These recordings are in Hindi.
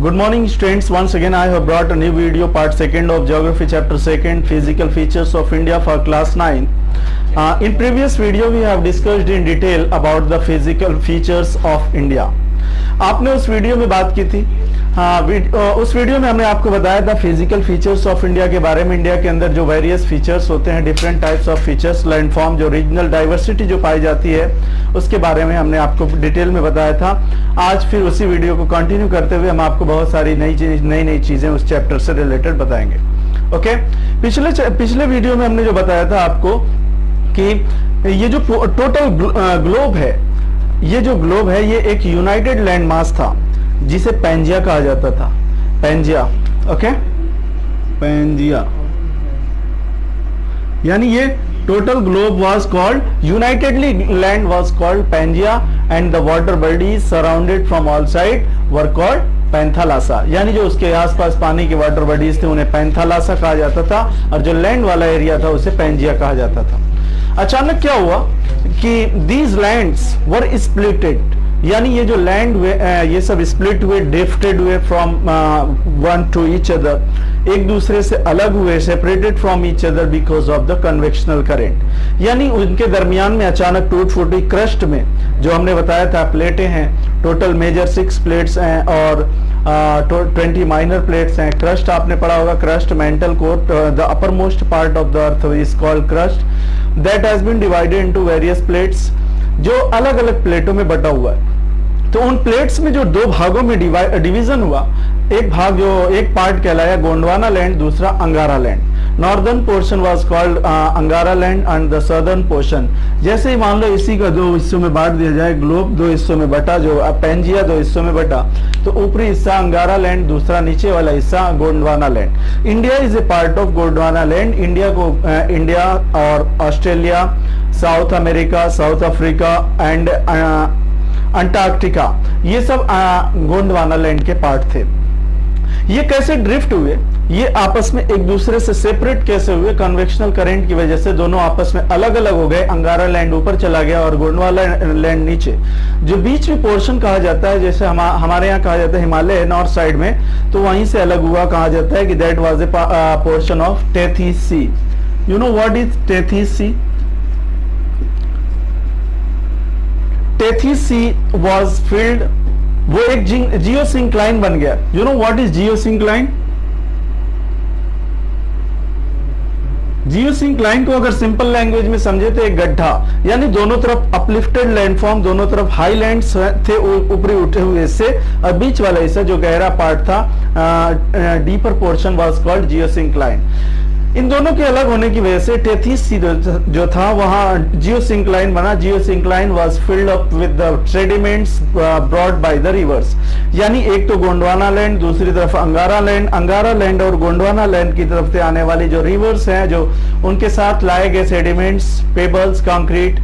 Good morning students, once again I have brought a new video, part 2nd of geography chapter 2nd, physical features of India for class 9. In previous video we have discussed in detail about the physical features of India. आपने उस वीडियो में बात की थी, उस वीडियो में हमने आपको बताया था फिजिकल फीचर्स ऑफ इंडिया के बारे में। इंडिया के अंदर जो वेरियस फीचर्स होते हैं, different types of features, landform, जो रीजनल डाइवर्सिटी जो पाई जाती है, उसके बारे में हमने आपको डिटेल में बताया था। आज फिर उसी वीडियो को कंटिन्यू करते हुए हम आपको बहुत सारी नई चीजें उस चैप्टर से रिलेटेड बताएंगे। ओके, पिछले वीडियो में हमने जो बताया था आपको कि ये जो टोटल ग्लोब है, ये जो ग्लोब है ये एक यूनाइटेड लैंड मास था जिसे पैंजिया कहा जाता था। पैंजिया, ओके, पैंजिया, यानी ये total globe was called, unitedly land was called Pangaea and the water bodies surrounded from all side were called Panthalassa. यानी जो उसके आसपास पानी के वाटर बॉडीज थे उन्हें पैंथालासा कहा जाता था और जो लैंड वाला एरिया था उसे पैंजिया कहा जाता था। अचानक क्या हुआ कि दीज लैंड्स वर स्प्लिटेड, यानी ये जो लैंड हुए ये सब स्प्लिट हुए, ड्रिफ्टेड हुए from one two each other, एक दूसरे से अलग हुए, separated from each other because of the convectional current. यानी उनके दरमियान में अचानक टूट फूटी, क्रस्ट में जो हमने बताया था प्लेटें हैं, टोटल मेजर 6 प्लेट्स हैं और 20 माइनर प्लेट्स हैं। क्रस्ट आपने पढ़ा होगा, crust mantle core, the upper most part of the earth is called crust, that has been divided into various plates, जो अलग अलग प्लेटों में बटा हुआ है। तो उन प्लेट्स में जो दो भागों में डिवीजन हुआ, एक भाग जो एक पार्ट कहलाया गोंडवाना लैंड, दूसरा अंगारा land. Northern portion was called अंगारा land and the southern portion, जैसे ही मान लो इसी का दो हिस्सों में बांट दिया जाए, ग्लोब दो हिस्सों में बटा, जो पैंजिया दो हिस्सों में बटा, तो ऊपरी हिस्सा अंगारा लैंड, दूसरा नीचे वाला हिस्सा Gondwana land. India is a part of Gondwana land. India को इंडिया और Australia, south America, south Africa and Antarctica, ये सब गोंडवाना लैंड के पार्ट थे। ये कैसे ड्रिफ्ट हुए, ये आपस में एक दूसरे से सेपरेट कैसे हुए? कन्वेक्शनल करंट की वजह से दोनों आपस में अलग अलग हो गए। अंगारा लैंड ऊपर चला गया और गोंडवाना लैंड नीचे। जो बीच में पोर्शन कहा जाता है, जैसे हमारे यहाँ कहा जाता है हिमालय नॉर्थ साइड में, तो वहीं से अलग हुआ, कहा जाता है कि that was a portion of Tethys sea. You know what is Tethys sea? Tethys sea was filled, वो एक जियोसिंक्लाइन बन गया। You know what is geosyncline? Geosyncline को अगर सिंपल लैंग्वेज में समझे तो एक गड्ढा, यानी दोनों तरफ अपलिफ्टेड लैंडफॉर्म, दोनों तरफ हाई लैंड्स थे ऊपरी उठे हुए से, और बीच वाला हिस्सा जो गहरा पार्ट था, deeper portion was called geosyncline. इन दोनों के अलग होने की वजह से टेथीस सी जो था वहां जियोसिंक्लाइन बना। Geosyncline was filled up with the sediments brought by the reverse, यानी एक तो गोंडवाना लैंड, दूसरी तरफ अंगारा लैंड। अंगारा लैंड और गोंडवाना लैंड की तरफ से आने वाली जो रिवर्स हैं, जो उनके साथ लाए गए सेडिमेंट्स, पेबल्स, कंक्रीट,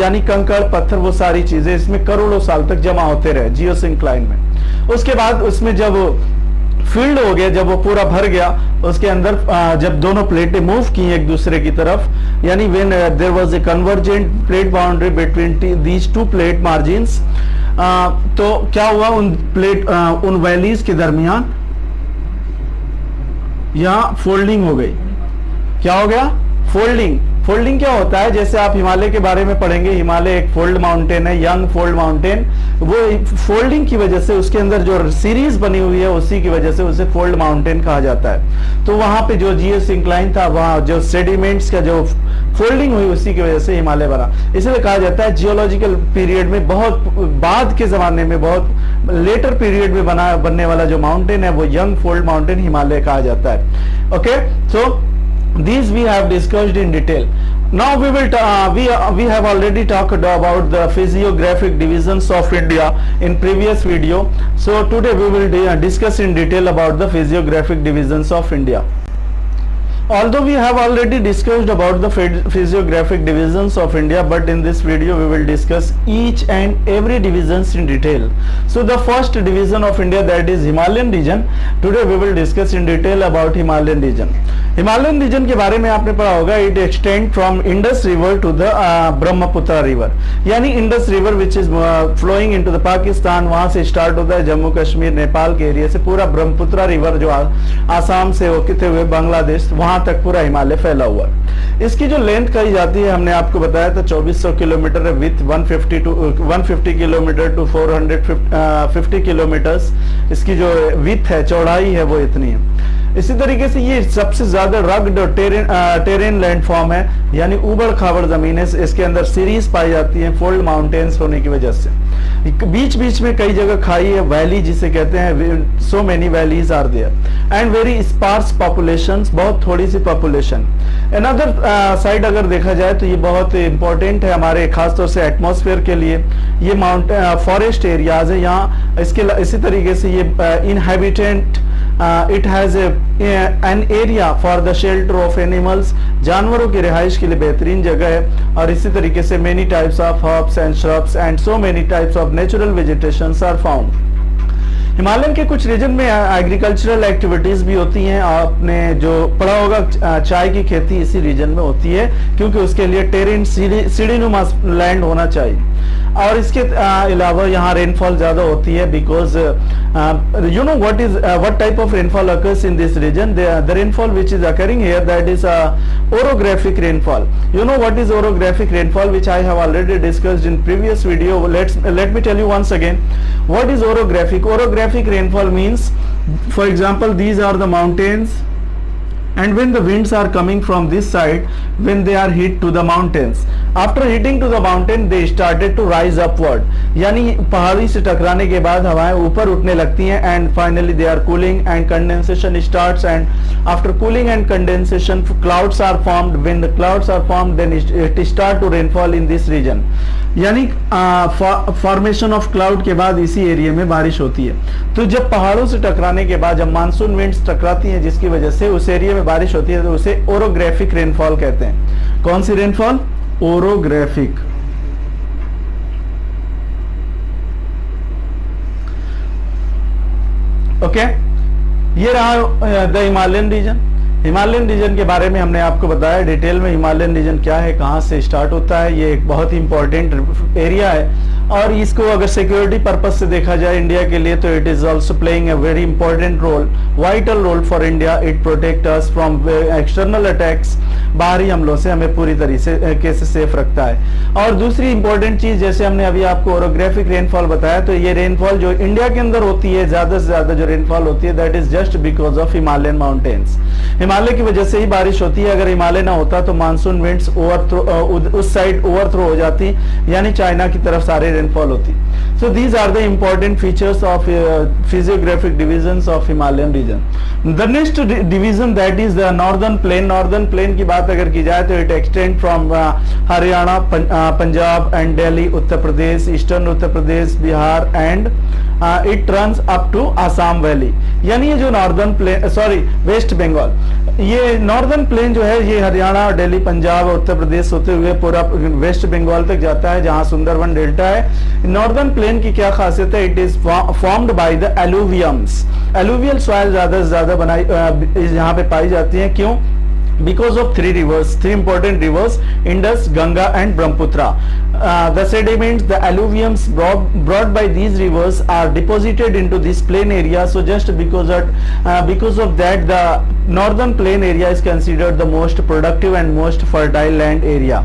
यानी कंकड़ पत्थर, वो सारी चीजें इसमें करोड़ों साल तक जमा होते रहे जियोसिंक्लाइन में। उसके बाद उसमें जब फील्ड हो गया, जब वो पूरा भर गया, उसके अंदर जब दोनों प्लेटें मूव की एक दूसरे की तरफ, यानी when there was a convergent plate boundary between these two plate margins, तो क्या हुआ, उन वैलीज के दरमियान यहां फोल्डिंग हो गई। क्या हो गया? फोल्डिंग। फोल्डिंग क्या होता है? जैसे आप हिमालय के बारे में पढ़ेंगे, हिमालय एक फोल्ड माउंटेन है, यंग फोल्ड माउंटेन। वो फोल्डिंग की वजह से उसके अंदर जो सीरीज बनी हुई है, उसी की वजह से उसे फोल्ड माउंटेन कहा जाता है। तो वहां पे जो जियोसिंक्लाइन था, वहां जो सेडिमेंट्स का जो फोल्डिंग हुई, उसी की वजह से हिमालय बना। इसलिए कहा जाता है जियोलॉजिकल पीरियड में, बहुत बाद के जमाने में, बहुत लेटर पीरियड में बनने वाला जो माउंटेन है, वो यंग फोल्ड माउंटेन हिमालय कहा जाता है। Okay, so these we have discussed in detail. Now we will we have already talked about the physiographic divisions of India in previous video. So today we will discuss in detail about the physiographic divisions of India. Although we have already discussed about the physiographic divisions of India, but in this video we will discuss each and every divisions in detail. So the first division of India, that is Himalayan region. Today we will discuss in detail about Himalayan region. Himalayan region के बारे में आपने पढ़ा होगा, it extend from Indus river to the Brahmaputra river, यानी Indus river which is flowing into the Pakistan, वहां से स्टार्ट होता है जम्मू कश्मीर नेपाल के एरिया से, पूरा ब्रह्मपुत्र रिवर जो आसाम से होते हुए बांग्लादेश, वहां तक पूरा हिमालय फैला हुआ है। इसकी जो लेंथ कही जाती है, हमने आपको बताया था 2400 किलोमीटर है, विथ 150 किलोमीटर टू 450 किलोमीटर्स इसकी जो विथ है, चौड़ाई है, वो इतनी है। इसी तरीके से ये सबसे ज्यादा रग्ड टेरेन लैंडफॉर्म है, यानी उबड़ खाबड़ जमीन है। इसके अंदर सीरीज पाई जाती है फोल्ड माउंटेन्स होने की वजह से। बीच बीच में कई जगह खाई है, वैली जिसे कहते हैं, so many valleys are there and very sparse populations, बहुत थोड़ी सी पॉपुलेशन। अनदर साइड अगर देखा जाए तो ये बहुत इंपॉर्टेंट है हमारे खासतौर से एटमॉस्फेयर के लिए। ये माउंटेन फॉरेस्ट एरियाज है यहाँ। इसी तरीके से ये inhabitant, it has an area for the shelter of animals, जानवरों की रिहाइश के लिए बेहतरीन जगह है। और इसी तरीके से many types of herbs and shrubs and so many types of natural vegetations are found. Himalayan के कुछ रीजन में एग्रीकल्चरल एक्टिविटीज भी होती हैं। आपने जो पढ़ा होगा, चाय की खेती इसी रीजन में होती है, क्योंकि उसके लिए टेरेन सीढ़ीनुमा लैंड होना चाहिए। और इसके अलावा यहाँ रेनफॉल ज्यादा होती है, because you know what type of rainfall occurs in this region. The rainfall which is occurring here, that is orographic rainfall. You know what is orographic rainfall, which I have already discussed in previous video. Let me tell you once again what is orographic. Orographic rainfall means, for example, these are the mountains, and when the winds are coming from this side, when they are hit to the mountains, after hitting to the mountain they started to rise upward, यानी पहाड़ी से टकराने के बाद हवाएं ऊपर उठने लगती हैं, and finally they are cooling and condensation starts, and after cooling and condensation clouds are formed. When the clouds are formed, then it start to rainfall in this region, यानी फॉर्मेशन ऑफ क्लाउड के बाद इसी एरिया में बारिश होती है। तो जब पहाड़ों से टकराने के बाद जब मानसून विंड्स टकराती हैं, जिसकी वजह से उस एरिया में बारिश होती है, तो उसे ओरोग्राफिक रेनफॉल कहते हैं। कौन सी रेनफॉल? ओरोग्राफिक। ओके, ये रहा the Himalayan region. Himalayan region के बारे में हमने आपको बताया डिटेल में, हिमालयन रीजन क्या है, कहां से स्टार्ट होता है। ये एक बहुत ही इंपॉर्टेंट एरिया है, और इसको अगर सिक्योरिटी पर्पज से देखा जाए इंडिया के लिए, तो it is also playing a very important role, vital role for India. It protect us from external attacks, बाहरी हमलों से हमें पूरी तरीके से सेफ रखता है। और दूसरी इंपॉर्टेंट चीज, जैसे हमने अभी आपको ओरोग्राफिक रेनफॉल बताया, तो ये रेनफॉल जो इंडिया के अंदर होती है, ज्यादा से ज्यादा जो रेनफॉल होती है, that is just because of Himalayan mountains. Himalaya की वजह से ही बारिश होती है। अगर हिमालय ना होता तो मानसून विंड्स उस साइड ओवरथ्रो हो जाती, यानी चाइना की तरफ सारे रेनफॉल होती। So these are the important features of physiographic divisions of Himalayan region. The next division, that is the northern plain. Northern plain की बात अगर की जाए तो it extend from Haryana, Punjab and Delhi, Uttar Pradesh, eastern Uttar Pradesh, Bihar and it runs up to Assam valley. यानी ये जो northern plain, sorry waste Bengal, ये नॉर्दर्न प्लेन जो है ये हरियाणा, दिल्ली, पंजाब और उत्तर प्रदेश होते हुए पूरा वेस्ट बंगाल तक जाता है, जहां सुंदरवन डेल्टा है। नॉर्दर्न प्लेन की क्या खासियत है? It is formed by the alluviums. Alluvial soil ज्यादा से ज्यादा बनाई यहाँ पे पाई जाती है। क्यों? because of three important rivers, Indus, Ganga and Brahmaputra. The sediments, the alluviums brought by these rivers are deposited into this plain area. So just because of that, the northern plain area is considered the most productive and most fertile land area,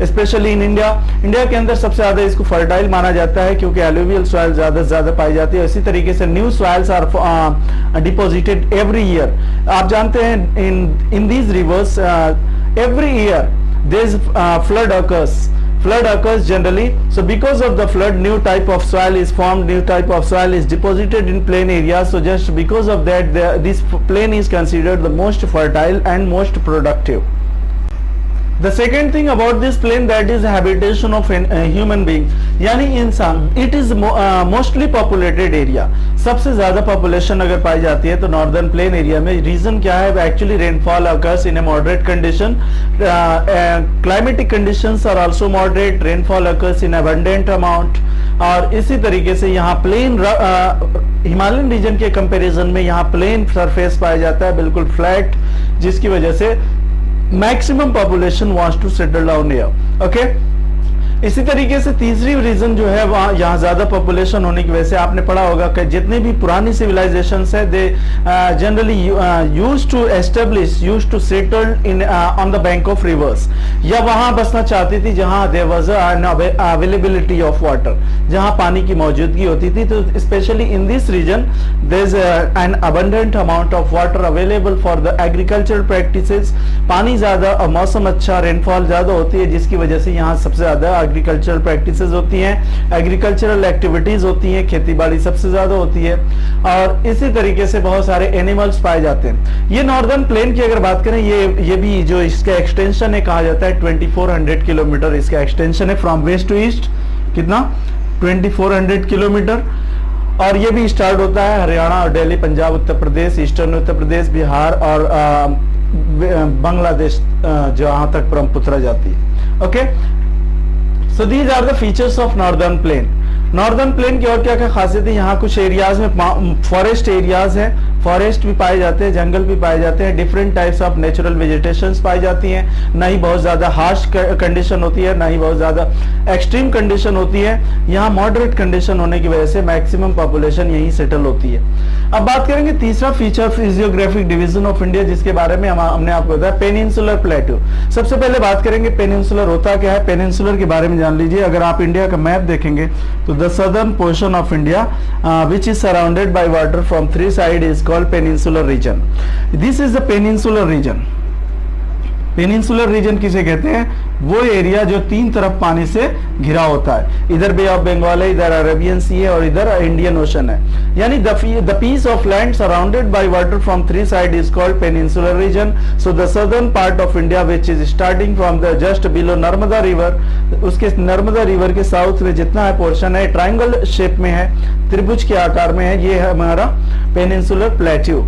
especially in India. India के अंदर सबसे ज्यादा इसको फर्टाइल माना जाता है, क्योंकि एलुवियल सॉइल ज्यादा से ज्यादा पाई जाती है। इसी तरीके से new soils are deposited every year. आप जानते हैं in these rivers every year there is flood occurs generally. So because of the flood, new type of soil is formed, new type of soil is deposited in plain areas. So just because of that, this plain is considered the most fertile and most productive. The second thing about this plain, that is habitation of human being, यानी इंसान. It is mostly populated area. सबसे ज्यादा population अगर पाई जाती है तो नॉर्दर्न प्लेन एरिया में. रीजन क्या है? Actually rainfall occurs in a moderate condition. Climatic conditions are also moderate. Rainfall occurs in abundant amount. और इसी तरीके से यहाँ प्लेन हिमालयन रीजन के कंपैरिजन में यहाँ प्लेन सरफेस पाया जाता है, बिल्कुल फ्लैट, जिसकी वजह से maximum population wants to settle down here. Okay, इसी तरीके से तीसरी रीजन जो है वहां यहाँ ज्यादा पॉपुलेशन होने की वजह से आपने पढ़ा होगा कि जितने भी पुरानी सिविलाइजेशंस है they generally used to establish, used to settle in on the bank of rivers, या वहां बसना चाहती थी जहां there was an availability of water, जहां पानी की मौजूदगी होती थी. तो specially in this region there is an abundant amount of water available for the agricultural practices. पानी ज्यादा और मौसम अच्छा, रेनफॉल ज्यादा होती है, जिसकी वजह से यहाँ सबसे ज्यादा एग्रीकल्चरल प्रैक्टिसेस होती हैं, एग्रीकल्चरल एक्टिविटीज होती हैं, खेतीबाड़ी सबसे ज्यादा होती है, और इसी तरीके से बहुत सारे एनिमल्स पाए जाते हैं. ये नॉर्दर्न प्लेन की अगर बात करें, ये भी जो इसका एक्सटेंशन है कहा जाता है 2400 किलोमीटर इसका एक्सटेंशन है फ्रॉम वेस्ट टू ईस्ट. कितना? 2400 किलोमीटर. और ये भी स्टार्ट होता है हरियाणा और दिल्ली, पंजाब, उत्तर प्रदेश, ईस्टर्न उत्तर प्रदेश, बिहार और बांग्लादेश जहां तक ब्रह्मपुत्र जाती है. Okay, so these are the features of northern plain. Northern plain की और क्या क्या खासियत है? यहाँ कुछ एरियाज में फॉरेस्ट एरियाज हैं, फॉरेस्ट भी पाए जाते हैं, जंगल भी पाए जाते हैं, different types of natural vegetations पाई जाती हैं, ना ही बहुत ज्यादा हार्श कंडीशन होती है, ना ही बहुत ज्यादा एक्सट्रीम कंडीशन होती है. यहाँ मॉडरेट कंडीशन होने की वजह से मैक्सिमम पॉपुलेशन यहीं सेटल होती है. अब बात करेंगे तीसरा feature physiographic division of India, जिसके बारे में हमने आपको बताया पेनिनसुलर प्लेटू. सबसे पहले बात करेंगे पेनिनसुलर होता क्या है. पेनिनसुलर के बारे में जान लीजिए. अगर आप इंडिया का मैप देखेंगे तो the southern portion of India which is surrounded by water from three sides is called peninsular region. This is the peninsular region. Peninsular reason किसे कहते हैं? वो एरिया जो तीन तरफ पानी से घिरा होता है. इधर बे ऑफ बंगाल है, इधर अरेबियन सी है और इधर इंडियन ओशन है. यानी the piece of land surrounded by water from three side is called peninsular region. So the southern part of India which is starting from the just below Narmada river, उसके नर्मदा रिवर के साउथ में जितना है पोर्शन है ट्राइंगल शेप में है, त्रिभुज के आकार में है, ये है हमारा पेनिनसुलर प्लेट्यू.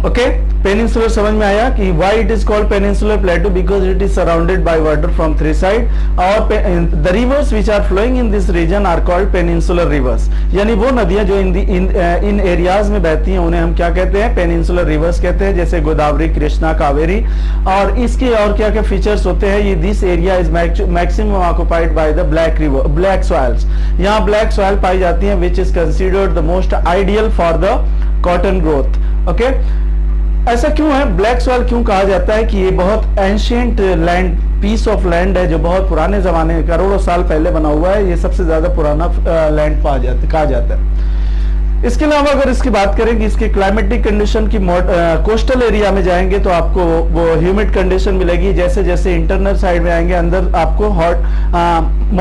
ओके, पेनिनसुलर समझ में आया कि why it is called peninsular plateau? Because it is surrounded by water from three side. और the rivers which are flowing in this region are called peninsular rivers. यानी वो नदियां जो इन एरियाज में बहती हैं उन्हें हम क्या कहते हैं? पेनिनसुलर रिवर्स कहते हैं, जैसे गोदावरी, कृष्णा, कावेरी. और इसके और क्या क्या फीचर्स होते हैं? ये this area is maximum occupied by the black soils. यहाँ ब्लैक सॉइल पाई जाती है which is considered the most ideal for the cotton growth. Okay, ऐसा क्यों है? ब्लैक सॉइल क्यों कहा जाता है? कि ये बहुत ancient land, piece of land है जो बहुत पुराने जमाने में करोड़ों साल पहले बना हुआ है. ये सबसे ज्यादा पुराना लैंड कहा जाता है. इसके अलावा अगर इसकी बात करें कि इसके क्लाइमेटिक कंडीशन की कोस्टल एरिया में जाएंगे तो आपको वो ह्यूमिड कंडीशन मिलेगी. जैसे जैसे इंटरनल साइड में आएंगे अंदर आपको हॉट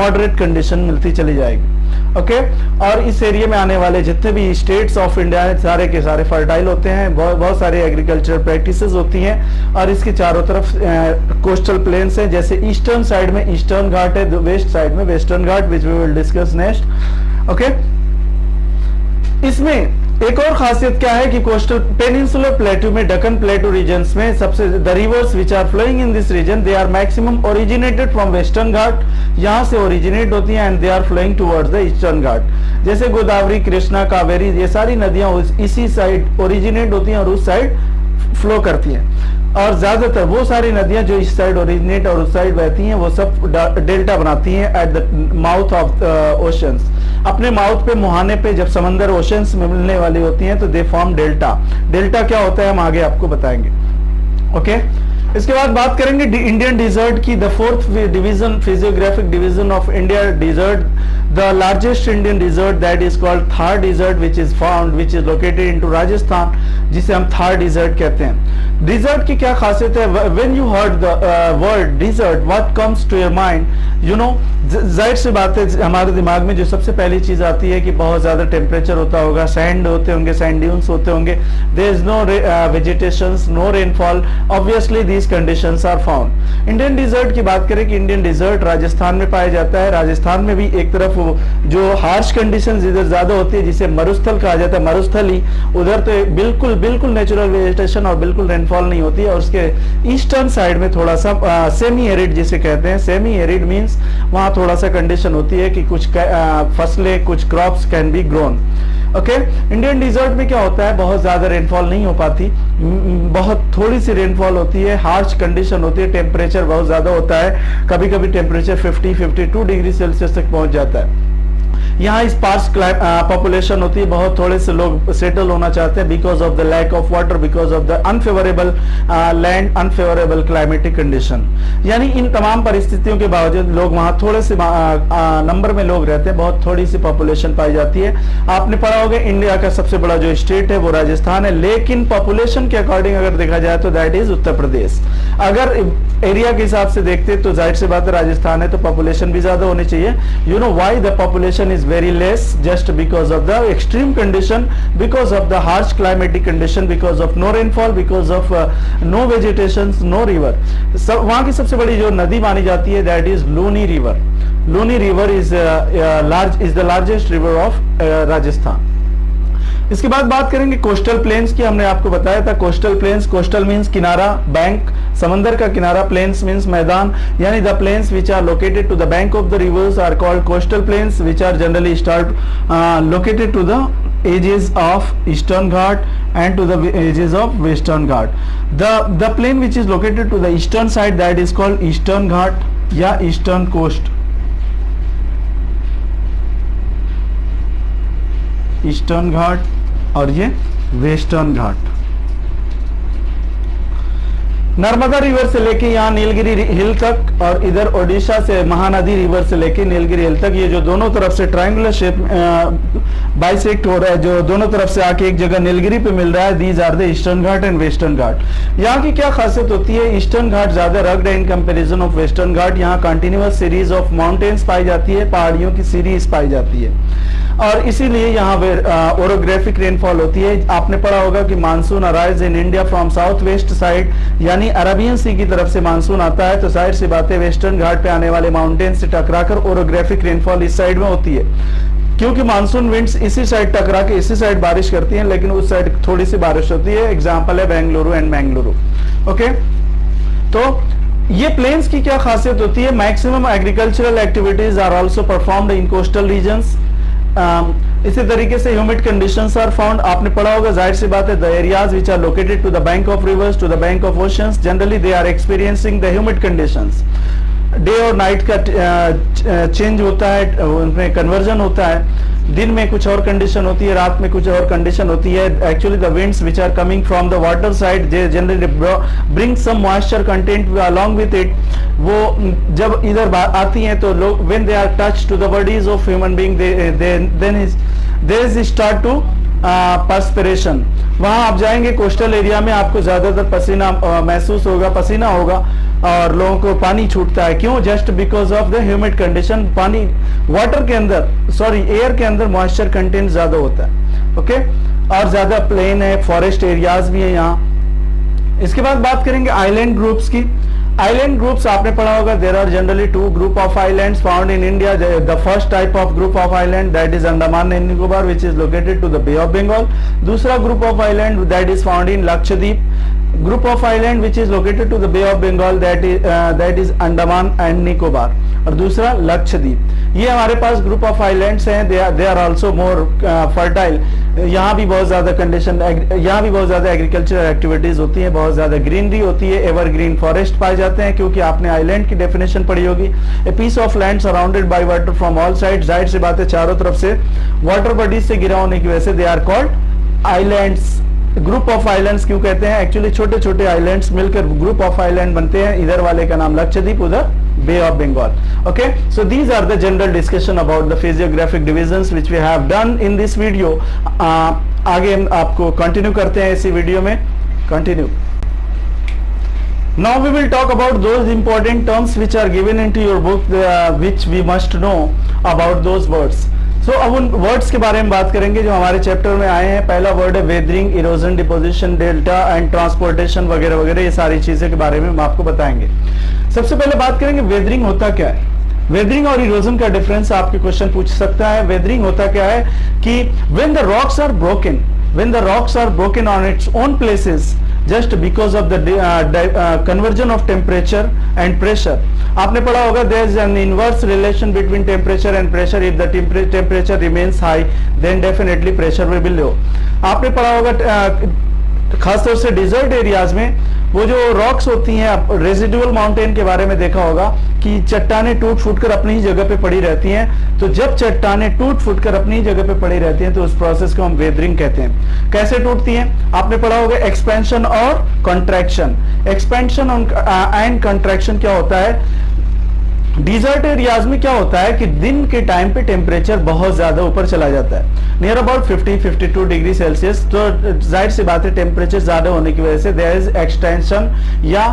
मॉडरेट कंडीशन मिलती चली जाएगी. ओके, और इस एरिया में आने वाले जितने भी स्टेट्स ऑफ इंडिया है सारे के सारे फर्टाइल होते हैं, बहुत सारे एग्रीकल्चर प्रैक्टिसेस होती हैं. और इसके चारों तरफ कोस्टल प्लेन्स हैं. जैसे ईस्टर्न साइड में ईस्टर्न घाट है, वेस्ट साइड में western ghat, which we will discuss next. Okay, इसमें एक और खासियत क्या है कि कोस्टल पेनिनसुलर प्लेटू में डकन प्लेटू रीजन्स में सबसे the rivers which are flowing in this region they are maximum originated from Western Ghat. यहां से ओरिजिनेट होती हैं and they are flowing towards the Eastern Ghat. जैसे गोदावरी, कृष्णा, कावेरी, ये सारी नदियां इसी साइड ओरिजिनेट होती हैं और उस साइड फ्लो करती हैं. और ज्यादातर वो सारी नदियां जो इस साइड ओरिजिनेट और उस साइड बहती हैं वो सब डेल्टा बनाती हैं at the mouth of oceans. अपने माउथ पे, मुहाने पे जब समंदर ओशंस में मिलने वाली होती हैं तो दे फॉर्म डेल्टा. डेल्टा क्या होता है हम आगे आपको बताएंगे. ओके, इसके बाद बात करेंगे इंडियन डिजर्ट की. The fourth division, physiographic division of India desert. the largest Indian desert that is called Thar desert, which is located into Rajasthan, जिसे हम Thar desert कहते हैं। Desert की क्या खासियत है? When you heard the word desert, what comes to your mind? You know, जाहिर सी बात है हमारे दिमाग में जो सबसे पहली चीज आती है कि बहुत ज्यादा टेम्परेचर होता होगा, सैंड होते होंगे, सैंड ड्यून्स होते होंगे, there is no vegetations, no rainfall, obviously these conditions are found. Indian desert की बात करें कि इंडियन डिजर्ट राजस्थान में पाया जाता है। राजस्थान में भी एक तरफ जो हार्श कंडीशंस इधर ज्यादा होती है जिसे मरुस्थल कहा जाता है, मरुस्थली, उधर तो बिल्कुल बिल्कुल नेचुरल वेजिटेशन और बिल्कुल रेनफॉल नहीं होती है, और उसके ईस्टर्न साइड में थोड़ा सा सेमी एरिड जिसे कहते हैं, सेमी एरिड मीन्स वहां थोड़ा सा कंडीशन होती है कि कुछ फसलें, कुछ crops can be grown. Okay, Indian desert में क्या होता है, बहुत ज्यादा रेनफॉल नहीं हो पाती, बहुत थोड़ी सी रेनफॉल होती है, हार्श कंडीशन होती है, टेम्परेचर बहुत ज्यादा होता है, कभी कभी टेम्परेचर 50-52 डिग्री सेल्सियस तक पहुंच जाता है। यहाँ स्पार्स पॉपुलेशन होती है, बहुत थोड़े से लोग सेटल होना चाहते हैं because of the lack of water, because of the unfavourable land, unfavourable climatic condition. यानी इन तमाम परिस्थितियों के बावजूद लोग वहां थोड़े से नंबर में लोग रहते हैं, बहुत थोड़ी सी पॉपुलेशन पाई जाती है। आपने पढ़ा होगा इंडिया का सबसे बड़ा जो स्टेट है वो राजस्थान है, लेकिन पॉपुलेशन के अकॉर्डिंग अगर देखा जाए तो दैट इज उत्तर प्रदेश। अगर एरिया के हिसाब से देखते तो जाहिर सी बात है राजस्थान है तो पॉपुलेशन भी ज्यादा होनी चाहिए। You know why the population is very less? Just because of the extreme condition, because of the harsh climatic condition, because of no rainfall, because of no vegetations, no river. वहाँ की सबसे बड़ी जो नदी मानी जाती है that is Luni river. Luni river is the largest river of Rajasthan. इसके बाद बात करेंगे कोस्टल प्लेन्स की। हमने आपको बताया था कोस्टल प्लेन्स, कोस्टल मीन्स किनारा, बैंक, समंदर का किनारा, प्लेन्स मीन्स मैदान, यानी the plains which are located to the bank of the rivers are called coastal plains which are generally located to the edges of Eastern Ghat and to the edges of Western Ghat. The plain which is located to the eastern side that is called Eastern Ghat या Eastern Coast, ईस्टर्न घाट और ये वेस्टर्न घाट। नर्मदा रिवर से लेके यहाँ नीलगिरी हिल तक और इधर ओडिशा से महानदी रिवर से लेके नीलगिरी हिल तक, ये जो दोनों तरफ से ट्रायंगुलर शेप बाइसेक्ट हो रहा है, जो दोनों तरफ से आके एक जगह नीलगिरी पे मिल रहा है, these are the Eastern Ghat and Western Ghat. यहाँ की क्या खासियत होती है, ईस्टर्न घाट ज्यादा रग्ड है in comparison of western Ghat. यहाँ कंटिन्यूअस सीरीज ऑफ माउंटेन्स पाई जाती है, पहाड़ियों की सीरीज पाई जाती है, और इसीलिए यहाँ ओरोग्राफिक रेनफॉल होती है। आपने पढ़ा होगा कि monsoon arise in India from south west side, यानी अरेबियन सी की तरफ से मानसून आता है, तो जाहिर सी बात है वेस्टर्न घाट पे आने वाले माउंटेन से टकराकर ओरोग्राफिक रेनफॉल इस साइड में होती है, क्योंकि मानसून विंड्स इसी साइड टकरा के इसी साइड बारिश करती हैं, लेकिन उस साइड थोड़ी सी बारिश होती है। एग्जाम्पल है बेंगलुरु एंड मैंगलुरु। ओके, तो ये प्लेन्स की क्या खासियत होती है, maximum agricultural activities are also performed in coastal regions. इसी तरीके से ह्यूमिड कंडीशंस आर फाउंड। आपने पढ़ा होगा, जाहिर सी बात है, the areas which are located to the bank of rivers, to the bank of oceans, generally they are experiencing the humid conditions. Day और नाइट का चेंज होता है, उनमें कन्वर्जन होता है, दिन में कुछ और कंडीशन होती है, रात में कुछ और कंडीशन होती है। Actually the winds which are coming from the water side they generally bring some moisture content along with it. वो जब इधर आती हैं तो लोग when they are touch to the bodies of human being then is start to perspiration. वहां आप जाएंगे कोस्टल एरिया में, आपको ज्यादातर पसीना महसूस होगा, पसीना होगा, और लोगों को पानी छूटता है। क्यों? Just because of the humid condition. पानी वाटर के अंदर, सॉरी एयर के अंदर मॉइस्चर कंटेंट ज्यादा होता है। ओके, और ज्यादा प्लेन है, फॉरेस्ट एरियाज भी है यहाँ। इसके बाद बात करेंगे आइलैंड ग्रुप्स की। Island groups आपने पढ़ा होगा, there are generally two group of islands found in India. The first type of group of island that is Andaman and Nicobar, which is located to the Bay of Bengal. दूसरा group of island that is found in Lakshadweep. Group of island which is located to the Bay of Bengal that is Andaman and Nicobar. और दूसरा लक्षद्वीप। ये हमारे पास ग्रुप ऑफ आइलैंड्स हैं, they are also more fertile. यहाँ भी बहुत ज्यादा कंडीशन, यहाँ भी बहुत ज्यादा एग्रीकल्चरल एक्टिविटीज होती है, बहुत ज्यादा ग्रीनरी होती है, एवरग्रीन फॉरेस्ट पाए जाते हैं। क्योंकि आपने आइलैंड की डेफिनेशन पढ़ी होगी, a piece of land surrounded by water from all side. जाहिर सी बात है चारों तरफ से वाटर बॉडीज से घिरा होने की वजह से they are called islands. Group of islands क्यों कहते हैं? एक्चुअली छोटे छोटे आइलैंड्स मिलकर ग्रुप ऑफ आइलैंड बनते हैं। इधर वाले का नाम लक्षद्वीप, उधर Bay of Bengal. Okay, so these are the general discussion about the physiographic divisions which we have done in this video. आगे हम आपको कंटिन्यू करते हैं इसी वीडियो में। Continue. Now we will talk about those important terms which are given into your book, which we must know about those words. So अब उन वर्ड्स के बारे में बात करेंगे जो हमारे चैप्टर में आए हैं। पहला वर्ड है weathering, erosion, deposition, delta and transportation वगैरह वगैरह, ये सारी चीजें के बारे में हम आपको बताएंगे। सबसे पहले बात करेंगे वेदरिंग होता क्या है। वेदरिंग और इरोजन का डिफरेंस आपके क्वेश्चन पूछ सकता है। वेदरिंग होता क्या है कि when the rocks are broken on its own places just because of the conversion of temperature and pressure. आपने पढ़ा होगा there is an inverse relation between temperature and pressure. If the temperature remains high then definitely pressure will be low. आपने पढ़ा होगा खासतौर से डिजर्ट एरियाज में वो जो रॉक्स होती हैं, रेजिडुअल माउंटेन के बारे में देखा होगा कि चट्टानें टूट फूट कर अपनी ही जगह पे पड़ी रहती हैं। तो जब चट्टानें टूट फूट कर अपनी ही जगह पे पड़ी रहती हैं तो उस प्रोसेस को हम वेदरिंग कहते हैं। कैसे टूटती हैं? आपने पढ़ा होगा एक्सपेंशन और कंट्रैक्शन। एक्सपेंशन एंड कंट्रैक्शन क्या होता है? डिजर्ट एरियाज में क्या होता है कि दिन के टाइम पे टेम्परेचर बहुत ज्यादा ऊपर चला जाता है, नियर अबाउट 50-52 डिग्री सेल्सियस। तो जाहिर सी बात है टेम्परेचर ज्यादा होने की वजह से देयर इज एक्सटेंशन या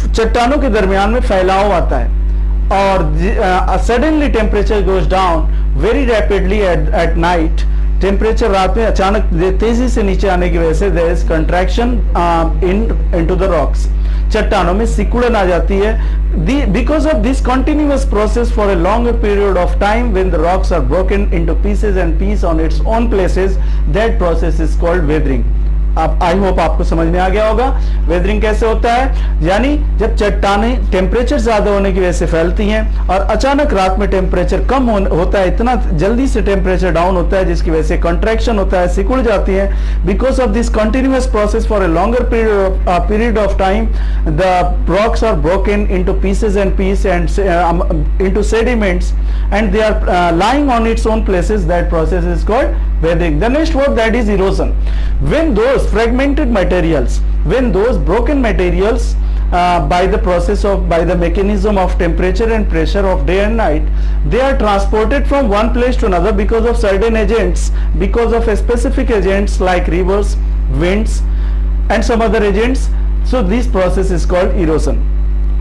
चट्टानों के दरमियान में फैलाव आता है और suddenly temperature goes down very rapidly at night. Temperature रात में अचानक तेजी से नीचे आने की वजह से there is contraction into the rocks. चट्टानों में सिकुड़न आ जाती है। Because of this continuous process for a longer period of time, when the rocks are broken into pieces and pieces on its own places, that process is called weathering. आप आई होप आपको समझ में आ गया होगा वेदरिंग कैसे होता है। यानी जब चट्टानें टेम्परेचर ज्यादा होने की वजह से फैलती हैं और अचानक रात में टेम्परेचर कम होता है, इतना जल्दी से टेम्परेचर डाउन होता है जिसकी वजह से कंट्रैक्शन होता है, सिकुड़ जाती है। Because of this continuous process for a longer period of time the rocks are broken into pieces and piece and into sediments and they are lying on its own places. That process is called weathering. The next word, that is erosion. When those fragmented materials, when those broken materials by the mechanism of temperature and pressure of day and night, they are transported from one place to another because of certain agents, because of specific agents like rivers, winds and some other agents. So this process is called erosion.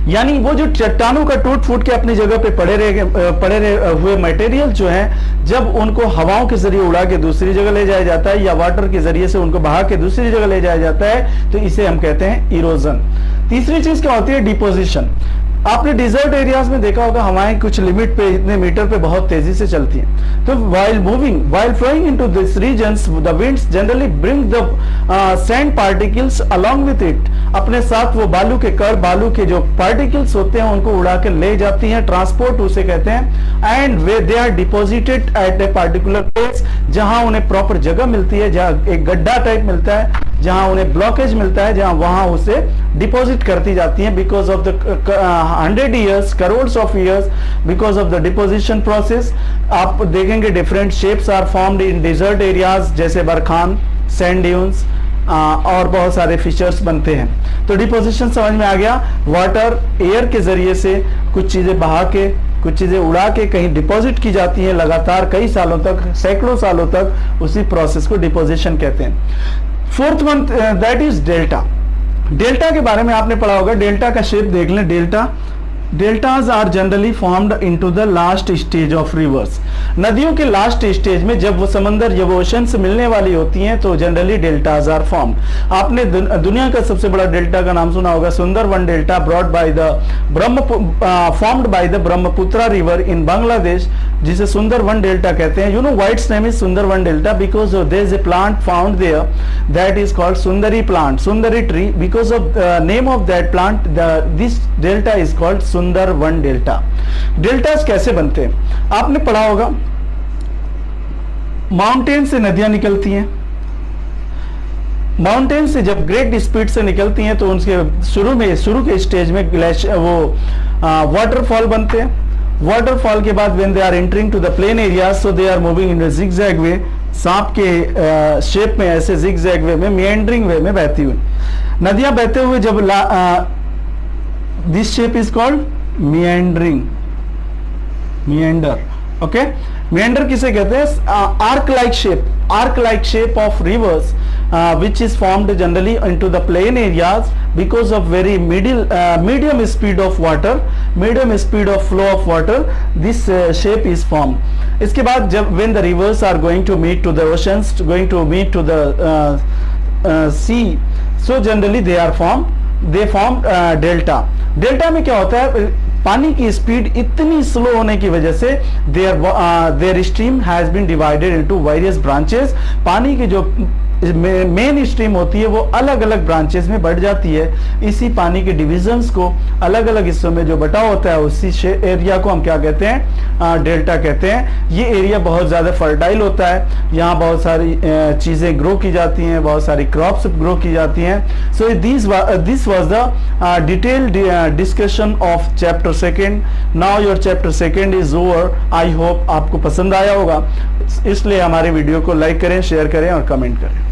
यानी वो जो चट्टानों का टूट फूट के अपनी जगह पे पड़े हुए मटेरियल जो हैं, जब उनको हवाओं के जरिए उड़ा के दूसरी जगह ले जाया जाता है या वाटर के जरिए से उनको बहा के दूसरी जगह ले जाया जाता है, तो इसे हम कहते हैं इरोजन। तीसरी चीज क्या होती है? डिपोजिशन। आपने डिजर्ट एरियाज में देखा होगा हवाएं कुछ लिमिट पे, इतने मीटर पे बहुत तेजी से चलती हैं। तो while flowing into these regions, the winds generally bring the sand particles along with it. अपने साथ वो बालू के कण, बालू के जो पार्टिकल्स होते हैं उनको उड़ा के ले जाती हैं। ट्रांसपोर्ट उसे कहते हैं। And they are deposited at a particular place, जहां उन्हें प्रॉपर जगह मिलती है, जहां एक गड्ढा टाइप मिलता है, जहां उन्हें ब्लॉकेज मिलता है, जहां वहां उसे डिपॉजिट करती जाती हैं। Because of the 100 years, crores of years, because of the deposition process, आप देखेंगे different shapes are formed in desert areas, जैसे बरखान, सैंड ड्यून्स और बहुत सारे फीचर्स बनते हैं। तो डिपोजिशन समझ में आ गया। वाटर एयर के जरिए से कुछ चीजें बहा के, कुछ चीजें उड़ा के कहीं डिपॉजिट की जाती हैं लगातार कई सालों तक, सैकड़ों सालों तक, उसी प्रोसेस को डिपोजिशन कहते हैं। Fourth one, that is delta. Delta के बारे में आपने पढ़ा होगा। डेल्टा का शेप देख लें। Deltas are generally formed into the last stage of rivers. नदियों के लास्ट स्टेज में जब वो समंदर, जब ओशन से मिलने वाली होती हैं, तो जनरली डेल्टाज आर फॉर्म्ड। आपने दुनिया का सबसे बड़ा डेल्टा का नाम सुना होगा, Sundarban delta, broad by the formed by the Brahmaputra river in Bangladesh, जिसे सुंदरवन डेल्टा कहते हैं। You know why it's name is Sundarban delta? Because there is a plant found there that is called sundari plant, sundari tree. Because of name of that plant this delta is called Sundarban delta. Deltas कैसे बनते हैं? आपने पढ़ा होगा माउंटेन से नदियां निकलती हैं। माउंटेन से जब ग्रेट स्पीड से निकलती हैं तो उनके शुरू के स्टेज में वो वाटरफॉल बनते हैं। वाटरफॉल के बाद when they are entering to the plain areas, so they are moving in a zigzag way, सांप के शेप में ऐसे जिगजैग वे में, मिएंडरिंग वे में बहती हुई नदियां बहते हुए जब this shape is called meandering, meander. Okay, meander किसे कहते हैं? Arc like shape of rivers which is formed generally into the plain areas because of very medium speed of water, medium speed of flow of water. This shape is formed. इसके बाद जब when the rivers are going to meet to the oceans, going to meet to the sea, so generally they form delta. Delta में क्या होता है? पानी की स्पीड इतनी स्लो होने की वजह से there stream has been divided into various branches. पानी की जो मेन स्ट्रीम होती है वो अलग अलग ब्रांचेस में बढ़ जाती है। इसी पानी के डिविजन्स को अलग अलग हिस्सों में जो बटा होता है उसी एरिया को हम क्या कहते हैं? डेल्टा कहते हैं। ये एरिया बहुत ज़्यादा फर्टाइल होता है, यहाँ बहुत सारी चीज़ें ग्रो की जाती हैं, बहुत सारी क्रॉप्स ग्रो की जाती हैं। So this was the detailed discussion of chapter second. Now your chapter second is over. I hope आपको पसंद आया होगा, इसलिए हमारे वीडियो को लाइक करें, शेयर करें और कमेंट करें।